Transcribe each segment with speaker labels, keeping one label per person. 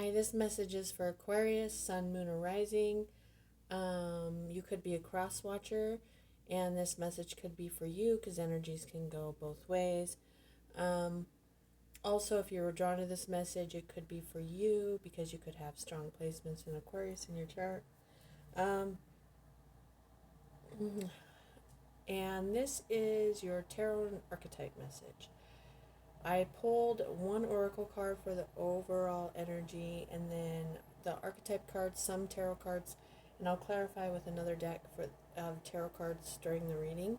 Speaker 1: Hi, this message is for Aquarius, Sun, Moon, or Rising. You could be a cross watcher, and this message could be for you because energies can go both ways. Also, if you were drawn to this message, it could be for you because you could have strong placements in Aquarius in your chart. And this is your Tarot and Archetype message. I pulled one oracle card for the overall energy and then the archetype cards, some tarot cards, and I'll clarify with another deck for tarot cards during the reading.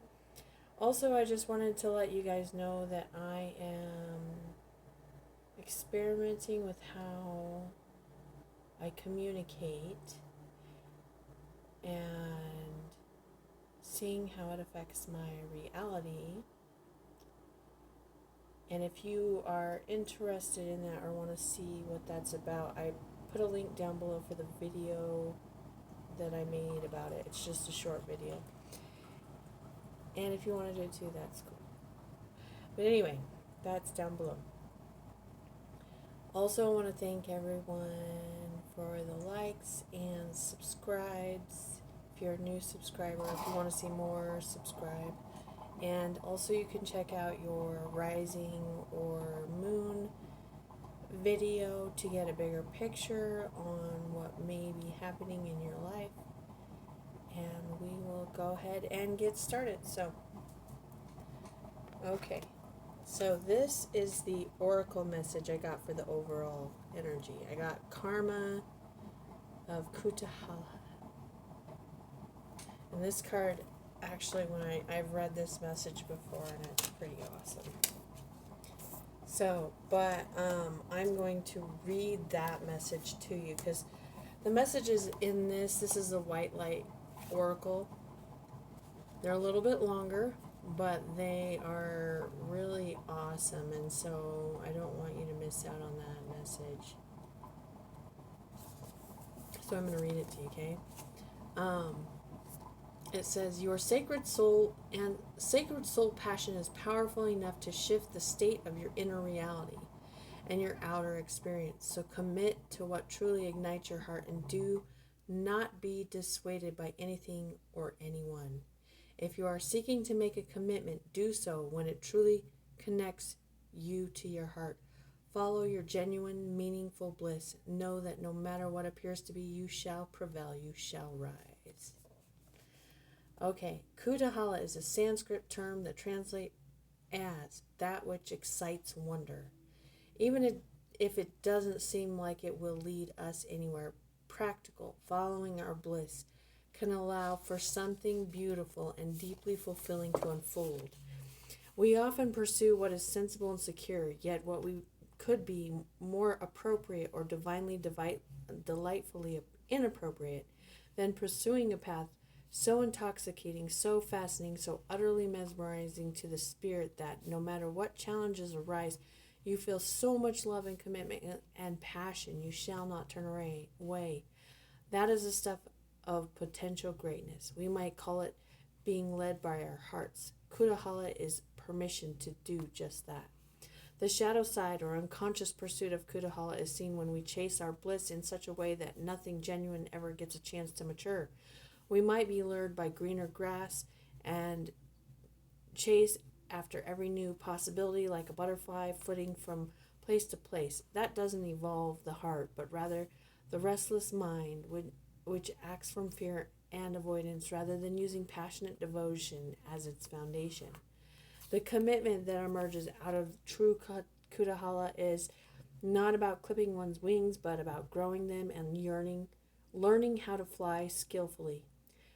Speaker 1: Also, I just wanted to let you guys know that I am experimenting with how I communicate and seeing how it affects my reality. And if you are interested in that or want to see what that's about, I put a link down below for the video that I made about it. It's just a short video. And if you want to do it too, that's cool. But anyway, that's down below. Also, I want to thank everyone for the likes and subscribes. If you're a new subscriber, if you want to see more, subscribe. And also you can check out your rising or moon video to get a bigger picture on what may be happening in your life. And we will go ahead and get started. Okay. So this is the oracle message I got for the overall energy. I got Karma of Kutahala. And this card, actually, when I've read this message before, and it's pretty awesome. So, but I'm going to read that message to you because the messages in this is a white light oracle. They're a little bit longer, but they are really awesome, and so I don't want you to miss out on that message. So I'm going to read it to you, okay? It says, your sacred soul passion is powerful enough to shift the state of your inner reality and your outer experience. So commit to what truly ignites your heart and do not be dissuaded by anything or anyone. If you are seeking to make a commitment, do so when it truly connects you to your heart. Follow your genuine, meaningful bliss. Know that no matter what appears to be, you shall prevail, you shall rise. Okay, Kutahala is a Sanskrit term that translates as that which excites wonder. Even if it doesn't seem like it will lead us anywhere practical, following our bliss can allow for something beautiful and deeply fulfilling to unfold. We often pursue what is sensible and secure, yet what we could be more appropriate or divinely delightfully inappropriate than pursuing a path so intoxicating, so fascinating, so utterly mesmerizing to the spirit that no matter what challenges arise, you feel so much love and commitment and passion you shall not turn away. That is the stuff of potential greatness. We might call it being led by our hearts. Kutahala is permission to do just that. The shadow side or unconscious pursuit of Kutahala is seen when we chase our bliss in such a way that nothing genuine ever gets a chance to mature. We might be lured by greener grass and chase after every new possibility like a butterfly flitting from place to place. That doesn't evolve the heart, but rather the restless mind which acts from fear and avoidance rather than using passionate devotion as its foundation. The commitment that emerges out of true Kutahala is not about clipping one's wings, but about growing them and learning how to fly skillfully.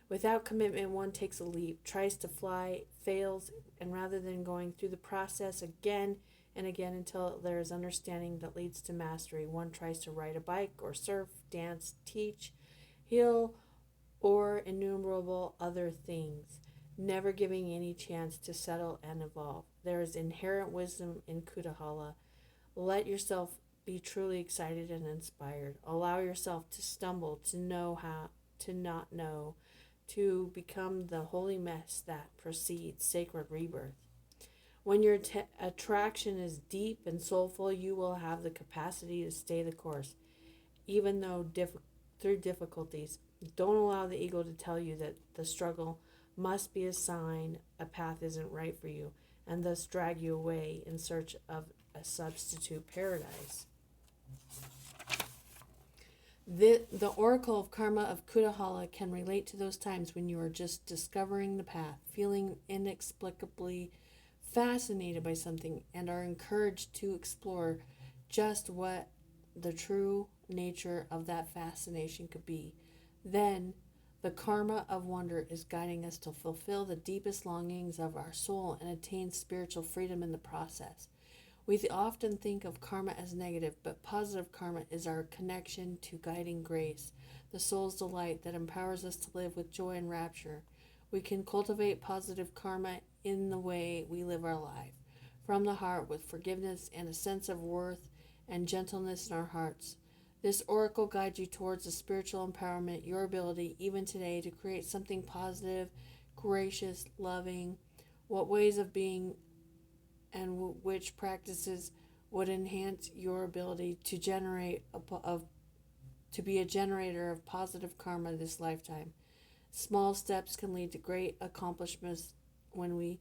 Speaker 1: Without commitment, one takes a leap, tries to fly, fails, and rather than going through the process again and again until there is understanding that leads to mastery, one tries to ride a bike or surf, dance, teach, heal, or innumerable other things, never giving any chance to settle and evolve. There is inherent wisdom in Kutahala. Let yourself be truly excited and inspired. Allow yourself to stumble, to know how to not know, to become the holy mess that precedes sacred rebirth. When your attraction is deep and soulful, you will have the capacity to stay the course. even though through difficulties. Don't allow the ego to tell you that the struggle must be a sign a path isn't right for you, and thus drag you away in search of a substitute paradise. The oracle of karma of Kudahala can relate to those times when you are just discovering the path, feeling inexplicably fascinated by something, and are encouraged to explore just what the true nature of that fascination could be. Then, the karma of wonder is guiding us to fulfill the deepest longings of our soul and attain spiritual freedom in the process. We often think of karma as negative, but positive karma is our connection to guiding grace, the soul's delight that empowers us to live with joy and rapture. We can cultivate positive karma in the way we live our life, from the heart with forgiveness and a sense of worth and gentleness in our hearts. This oracle guides you towards the spiritual empowerment, your ability, even today, to create something positive, gracious, loving. What ways of being and which practices would enhance your ability to to be a generator of positive karma this lifetime. Small steps can lead to great accomplishments when we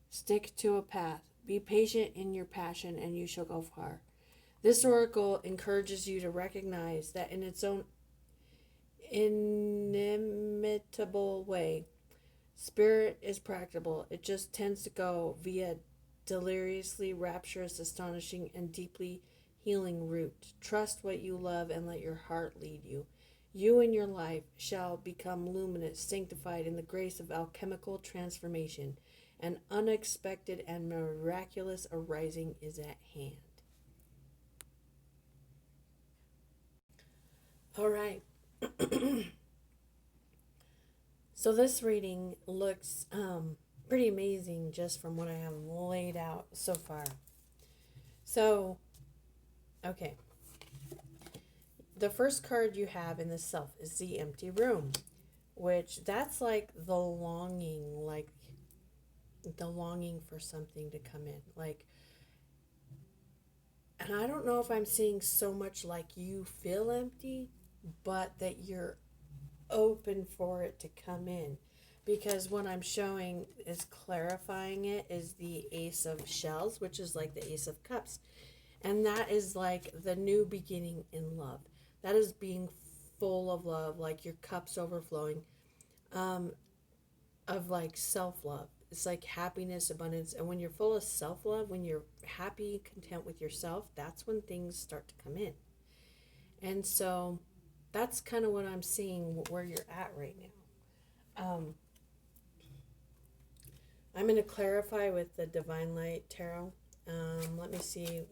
Speaker 1: stick to a path. Be patient in your passion and you shall go far. This oracle encourages you to recognize that in its own inimitable way, spirit is practicable. It just tends to go via deliriously rapturous, astonishing, and deeply healing route. Trust what you love and let your heart lead you. You and your life shall become luminous, sanctified in the grace of alchemical transformation. An unexpected and miraculous arising is at hand. All right. So this reading looks pretty amazing just from what I have laid out so far. So, okay. The first card you have in the self is the empty room, which that's like the longing for something to come in. And I don't know if I'm seeing so much like you feel empty, but that you're open for it to come in. Because what I'm showing is clarifying it is the Ace of Shells, which is like the Ace of Cups. And that is like the new beginning in love. That is being full of love, like your cup's overflowing, of like self-love. It's like happiness, abundance. And when you're full of self-love, when you're happy, content with yourself, that's when things start to come in. And so that's kind of what I'm seeing where you're at right now. I'm going to clarify with the Divine Light Tarot. Let me see.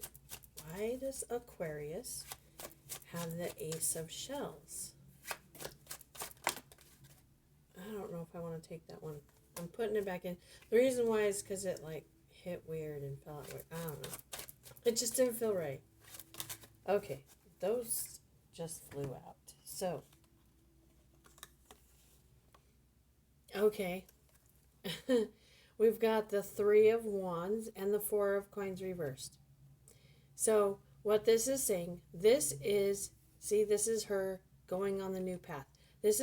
Speaker 1: Why does Aquarius have the Ace of Shells? I don't know if I want to take that one. I'm putting it back in. The reason why is because it like hit weird and fell out weird. I don't know. It just didn't feel right. Okay. Those just flew out. So. Okay. We've got the Three of Wands and the Four of Coins reversed. So what this is saying, this is her going on the new path. This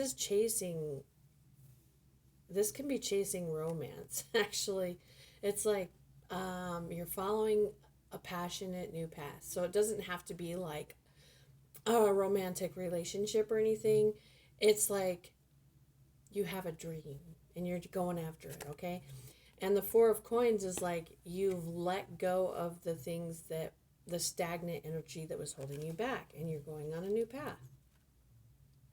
Speaker 1: can be chasing romance, actually. It's like you're following a passionate new path. So it doesn't have to be like a romantic relationship or anything. It's like you have a dream and you're going after it, okay? And the Four of Coins is like you've let go of the things the stagnant energy that was holding you back, and you're going on a new path.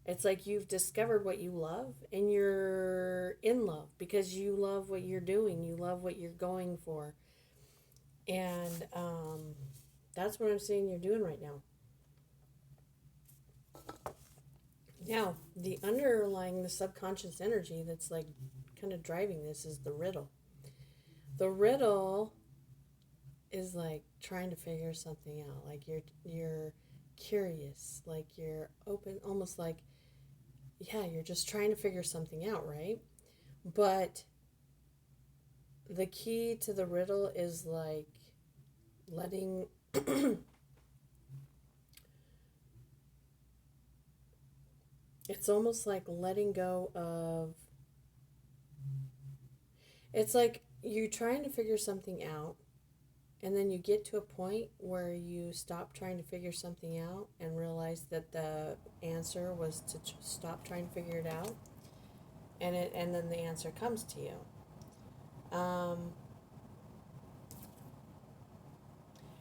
Speaker 1: It's like you've discovered what you love, and you're in love because you love what you're doing. You love what you're going for. And that's what I'm seeing you're doing right now. Now, the subconscious energy that's like kind of driving this is the riddle. The riddle is like trying to figure something out. Like you're curious, like you're open, almost like, yeah, you're just trying to figure something out, right? But the key to the riddle is like letting It's almost like letting go of, it's like you're trying to figure something out, and then you get to a point where you stop trying to figure something out and realize that the answer was to stop trying to figure it out, and then the answer comes to you.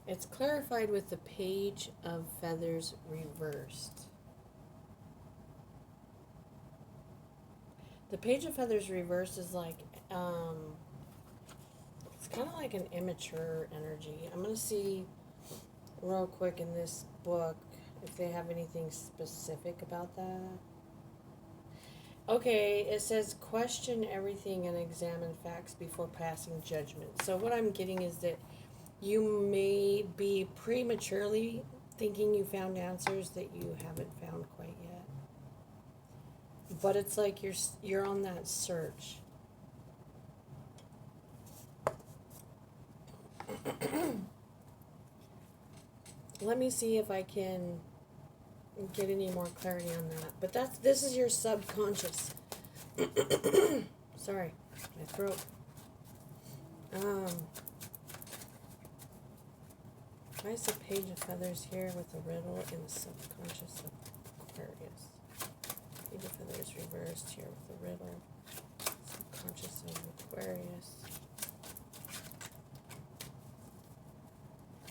Speaker 1: It's clarified with the Page of Feathers reversed. The Page of Feathers reversed is like, it's kind of like an immature energy. I'm going to see real quick in this book if they have anything specific about that. Okay, it says question everything and examine facts before passing judgment. So what I'm getting is that you may be prematurely thinking you found answers that you haven't found quite yet. But it's like you're on that search. Let me see if I can get any more clarity on that. But this is your subconscious. Sorry, my throat. Why is the Page of Feathers here with the riddle in the subconscious of Aquarius? Page of Feathers reversed here with the riddle. Subconscious of Aquarius.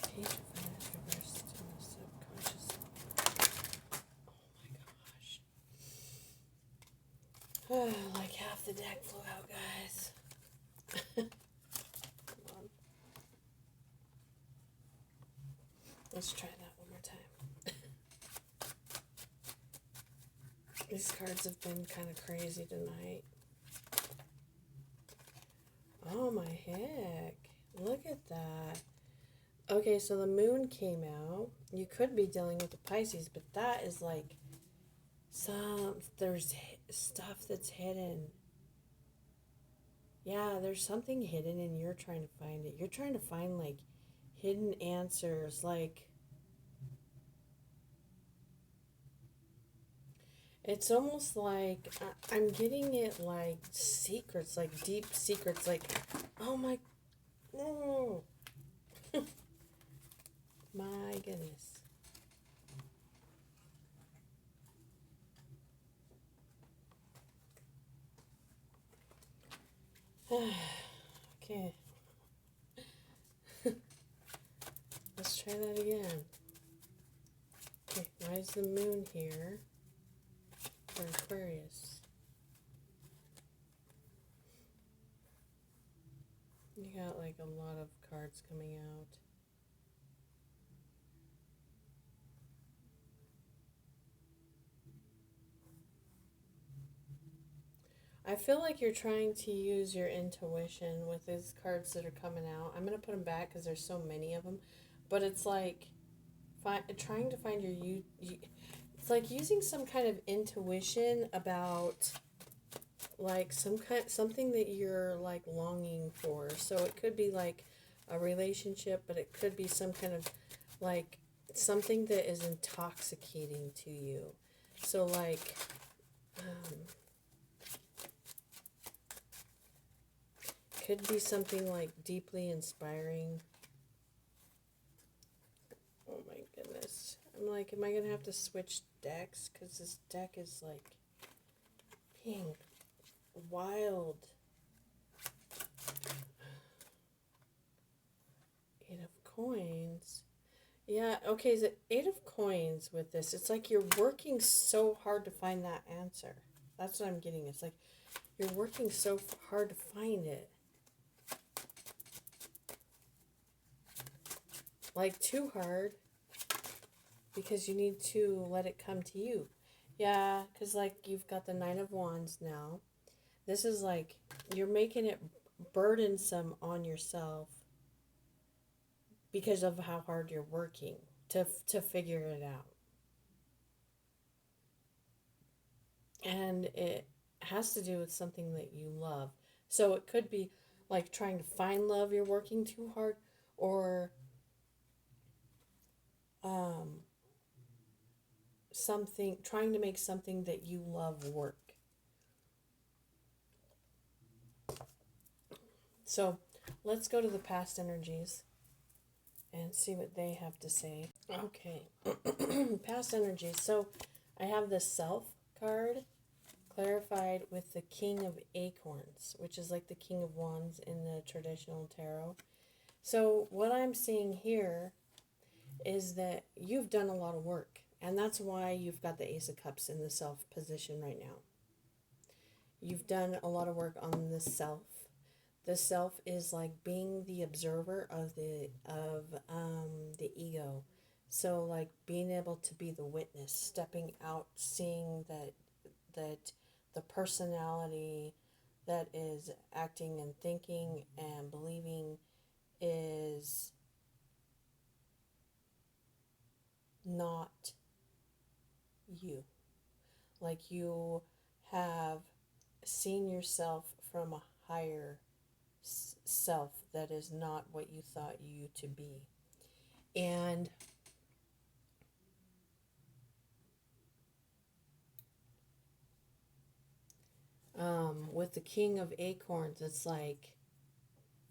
Speaker 1: Page of Feathers reversed in the subconscious. Oh my gosh. Like half the deck flew out, guys. Come on. Let's try that one more time. These cards have been kind of crazy tonight. Oh my heck. Look at that. Okay, so the moon came out. You could be dealing with the Pisces, but that is like there's stuff that's hidden. Yeah, there's something hidden and you're trying to find it. You're trying to find like hidden answers, like it's almost like I'm getting it like secrets, like deep secrets, like, oh my, no. My goodness. Okay. Let's try that again. Okay, why is the moon here for Aquarius? You got like a lot of cards coming out. I feel like you're trying to use your intuition with these cards that are coming out. I'm going to put them back because there's so many of them. But it's like trying to find it's like using some kind of intuition about like something that you're like longing for. So it could be like a relationship, but it could be some kind of like something that is intoxicating to you. So like could be something like deeply inspiring. Oh my goodness. I'm like, am I going to have to switch decks? Because this deck is like being wild. Eight of Coins. Yeah, okay, the Eight of Coins with this. It's like you're working so hard to find that answer. That's what I'm getting. It's like you're working so hard to find it. Like too hard. Because you need to let it come to you. Yeah, because like you've got the Nine of Wands now. This is like you're making it burdensome on yourself because of how hard you're working to figure it out. And it has to do with something that you love. So it could be like trying to find love, you're working too hard, or something, trying to make something that you love work. So let's go to the past energies and see what they have to say. Okay, past energies. So I have the Self card clarified with the King of Acorns, which is like the King of Wands in the traditional tarot. So what I'm seeing here is that you've done a lot of work, and that's why you've got the Ace of Cups in the Self position right now. You've done a lot of work on the Self. The Self is like being the observer of the ego. So like being able to be the witness, stepping out, seeing that the personality that is acting and thinking and believing is not you. Like you have seen yourself from a higher self that is not what you thought you to be. And with the King of Acorns, it's like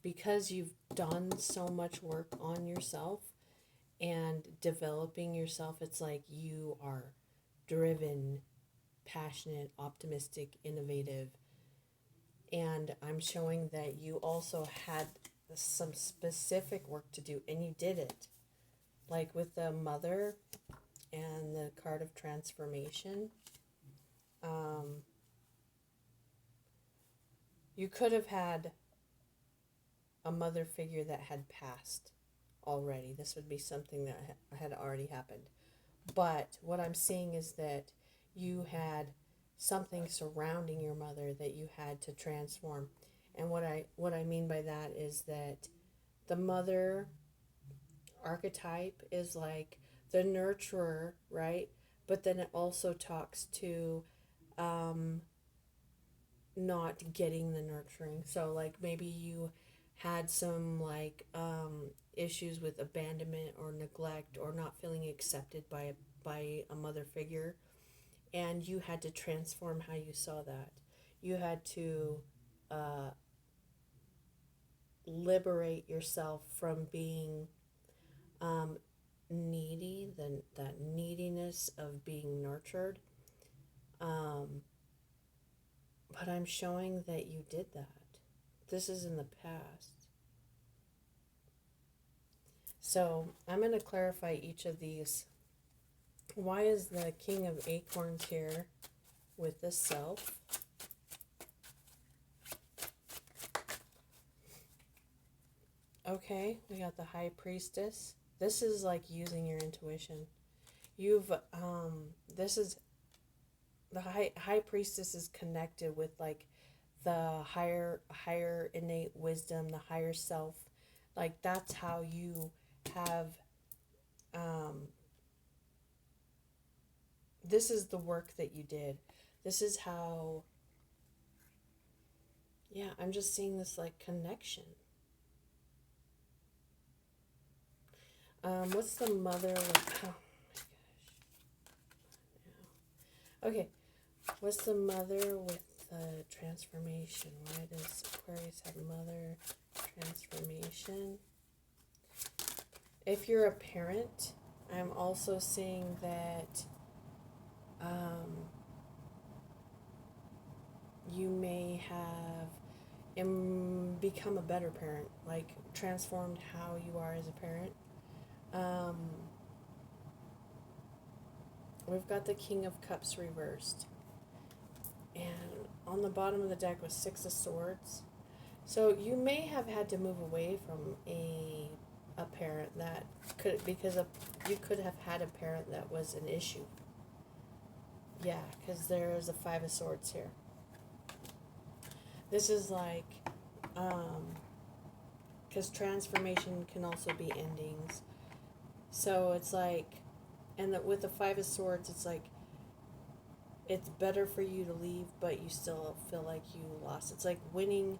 Speaker 1: because you've done so much work on yourself and developing yourself, it's like you are driven, passionate, optimistic, innovative. And I'm showing that you also had some specific work to do, and you did it. Like with the Mother and the card of transformation. You could have had a mother figure that had passed already. This would be something that had already happened. But what I'm seeing is that you had something surrounding your mother that you had to transform. And what I mean by that is that the mother archetype is like the nurturer, right? But then it also talks to not getting the nurturing. So like maybe you had some like issues with abandonment or neglect or not feeling accepted by a mother figure, and you had to transform how you saw that. You had to liberate yourself from being needy, that neediness of being nurtured. But I'm showing that you did that. This is in the past. So I'm going to clarify each of these. Why is the King of Acorns here with the Self? Okay, we got the High Priestess. This is like using your intuition. This is, the High Priestess is connected with like the higher innate wisdom, the higher self. Like that's how you have, this is the work that you did. This is how, yeah, I'm just seeing this like connection. What's the Mother with, oh my gosh. Okay, what's the Mother with the transformation? Why does Aquarius have Mother transformation? If you're a parent, I'm also seeing that you may have become a better parent, like transformed how you are as a parent. We've got the King of Cups reversed. And on the bottom of the deck was Six of Swords. So you may have had to move away from a parent that could, because you could have had a parent that was an issue. Yeah, because there is a Five of Swords here. This is like, because transformation can also be endings. So it's like, and with the Five of Swords, it's like, it's better for you to leave, but you still feel like you lost. It's like winning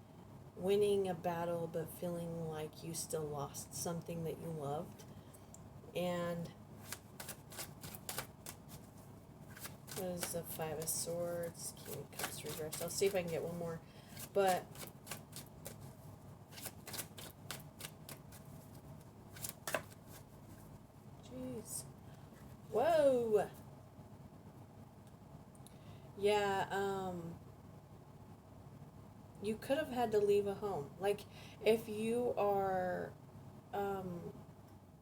Speaker 1: a battle, but feeling like you still lost something that you loved. And What is the Five of Swords? King of Cups reversed. I'll see if I can get one more. But jeez. Whoa. Yeah, you could have had to leave a home. Like, if you are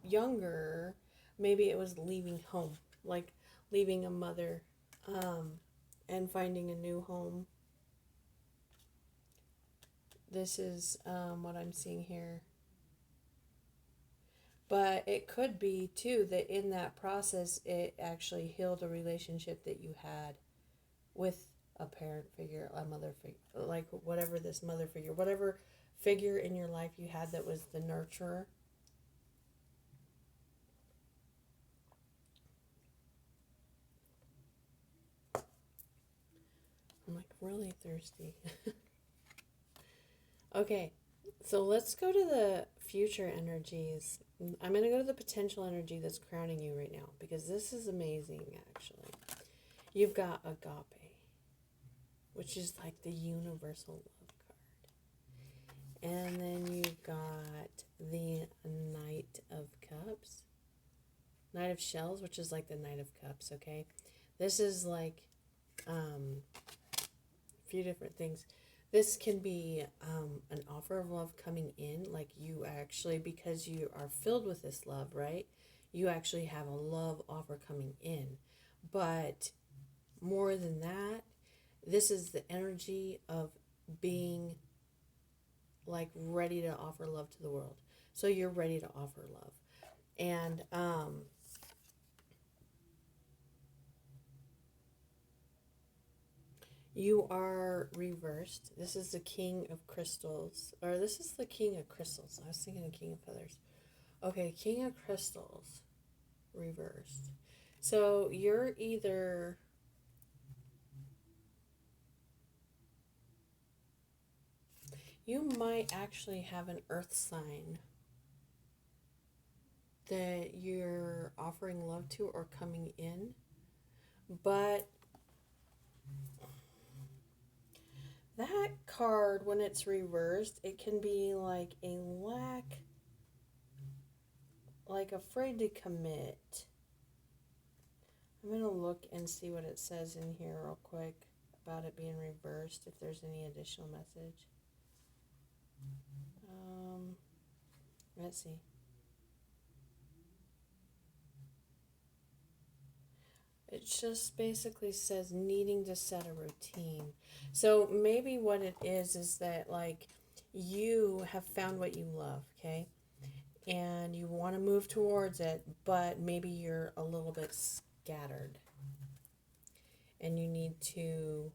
Speaker 1: younger, maybe it was leaving home, like leaving a mother and finding a new home. This is what I'm seeing here. But it could be, too, that in that process, it actually healed a relationship that you had with a parent figure, a mother figure, like whatever this mother figure, whatever figure in your life you had that was the nurturer. I'm like really thirsty. Okay, so let's go to the future energies. I'm going to go to the potential energy that's crowning you right now, because this is amazing, actually. You've got agape, which is like the universal love card. And then you've got the Knight of Cups. Knight of Shells, which is like the Knight of Cups, okay? This is like a few different things. This can be an offer of love coming in, like you actually, because you are filled with this love, right? You actually have a love offer coming in. But more than that, this is the energy of being like ready to offer love to the world. So you're ready to offer love. And you are reversed. This is the King of Crystals. Or this is the King of Crystals. I was thinking of King of Feathers. Okay, King of Crystals. Reversed. So you're either... You might actually have an earth sign that you're offering love to or coming in. But that card, when it's reversed, it can be like a lack, like afraid to commit. I'm going to look and see what it says in here real quick about it being reversed, if there's any additional message. Let's see. It just basically says needing to set a routine. So maybe what it is that like you have found what you love, okay? And you want to move towards it, but maybe you're a little bit scattered. And you need to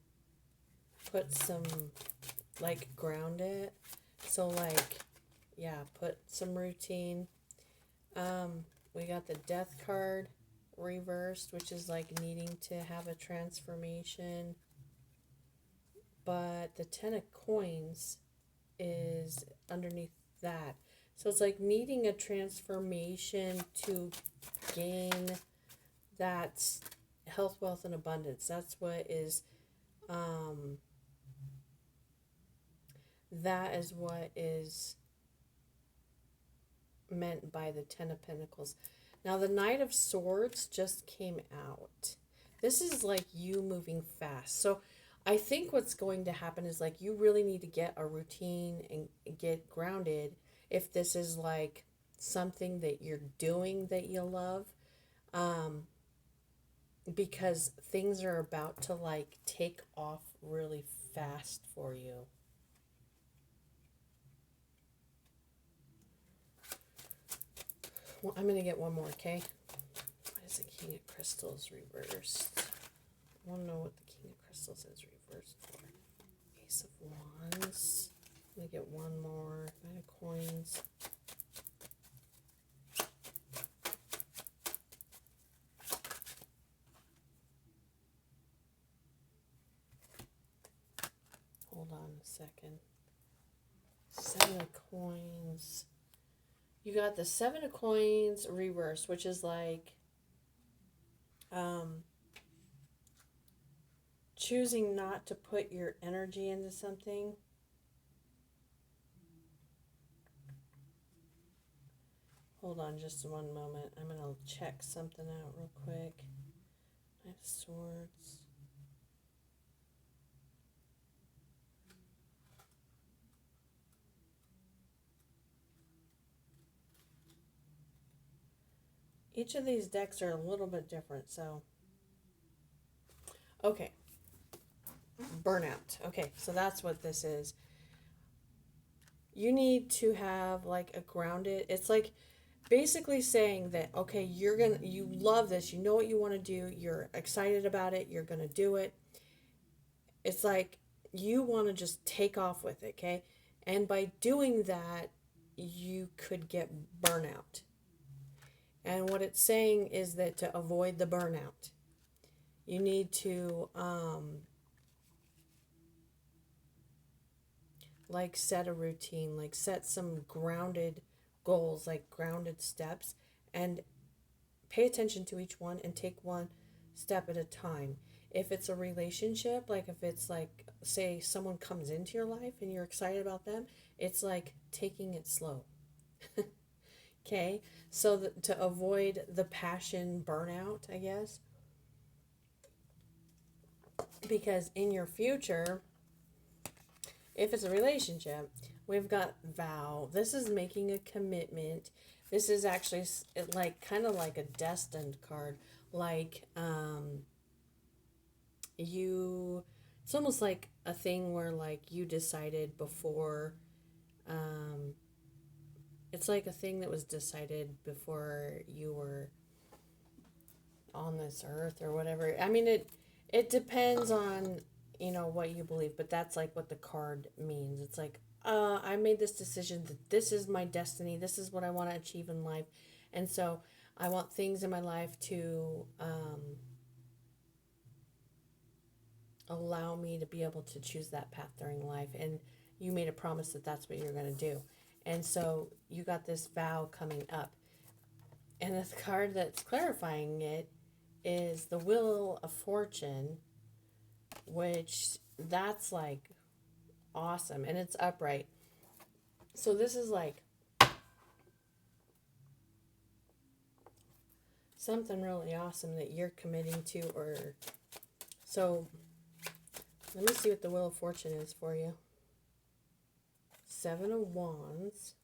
Speaker 1: put some, like, ground it. So, like, yeah, put some routine. We got the Death card reversed, which is like needing to have a transformation. But the Ten of Coins is underneath that. So it's like needing a transformation to gain that health, wealth, and abundance. That's what is, that is what is meant by the Ten of Pentacles. Now the Knight of Swords just came out. This is like you moving fast. So I think what's going to happen is like you really need to get a routine and get grounded if this is like something that you're doing that you love. Because things are about to like take off really fast for you. Well, I'm going to get one more, okay? Why is the King of Crystals reversed? I want to know what the King of Crystals is reversed for. Ace of Wands. I'm going to get one more. Knight of Coins. Hold on a second. Seven of Coins. You got the Seven of Coins reversed, which is like, choosing not to put your energy into something. Hold on just one moment. I'm going to check something out real quick. Knight of Swords. Each of these decks are a little bit different, so. Okay. Burnout. Okay, so that's what this is. You need to have like a grounded, it's like basically saying that, okay, you love this, you know what you want to do, you're excited about it, you're going to do it. It's like you want to just take off with it, okay? And by doing that, you could get burnout. And what it's saying is that to avoid the burnout, you need to like set a routine, like set some grounded goals, like grounded steps, and pay attention to each one and take one step at a time. If it's a relationship, like if it's like, say someone comes into your life and you're excited about them, it's like taking it slow. Okay, so to avoid the passion burnout, I guess, because in your future, if it's a relationship, we've got vow. This is making a commitment. This is actually like kind of like a destined card. Like it's almost like a thing where like you decided before. It's like a thing that was decided before you were on this earth or whatever. I mean, it depends on what you believe, but that's like what the card means. It's like, I made this decision that this is my destiny, this is what I want to achieve in life, and so I want things in my life to allow me to be able to choose that path during life, and you made a promise that that's what you're going to do, and so you got this vow coming up, and the card that's clarifying it is the Wheel of Fortune, which that's like awesome, and it's upright. So this is like something really awesome that you're committing to, or so let me see what the Wheel of Fortune is for you. 7 of Wands.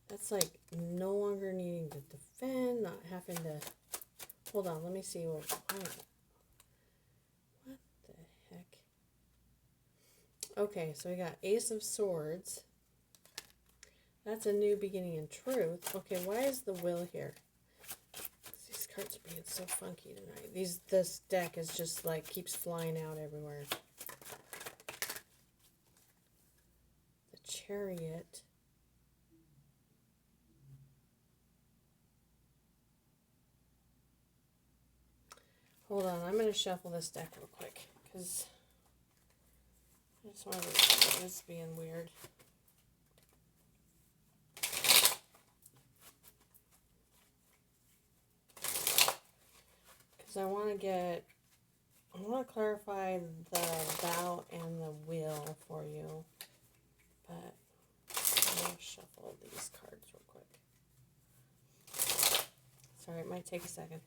Speaker 1: That's like no longer needing to defend, not having to hold on, let me see what the heck. Okay, so we got Ace of Swords. That's a new beginning in truth. Okay, why is the Will here? These cards are being so funky tonight. This deck is just like keeps flying out everywhere. The Chariot. Hold on, I'm going to shuffle this deck real quick because I just want to see this being weird. Because I want to clarify the vow and the will for you. But I'm going to shuffle these cards real quick. Sorry, it might take a second.